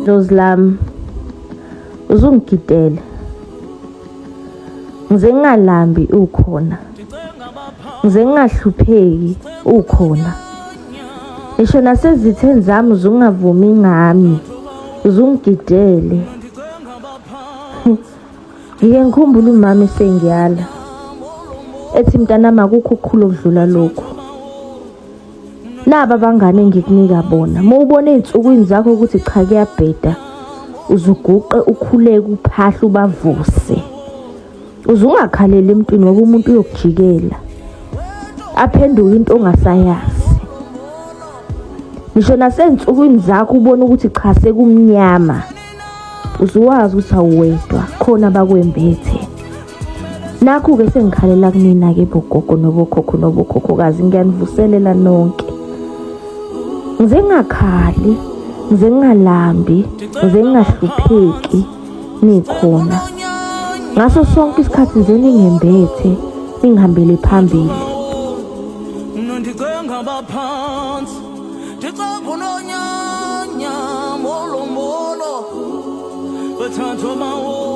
Dozlam uzungigidele ngize ngingalambi ukhona ngize ngingahlupheki ukhona ngisho nasezitheni zami uzungavumi ngami uzungigidele ngike ngikhumbula umama sengiyala ethi mntanami akukho ukukhulu okudlula lokho laba bangane ngikunika bona mawubona izinsukwini zakho ukuthi cha kuyabheda uzuguqe ukhuleke uphahla ubavuse uzungakhaleli emntwini ngoba umuntu uyokujikela aphenduka into ongasayazi ngisho nasensukwini zakho ubona ukuthi cha sekumnyama uzuwazi ukuthi awuwedwa khona bakwembethe nakho ke sengikhalela kunina ke bogogo nobokhokho nobokhokhokazi ngiyanivuselela nonke ngize ngakhali ngize ngingalambi ngize ngingahlupheki nikhona ngaso sonke isikhathi ngize ningembethe ningihambele phambili nondicenga baphansi ndicabunonyanya molo molo bethatha mawo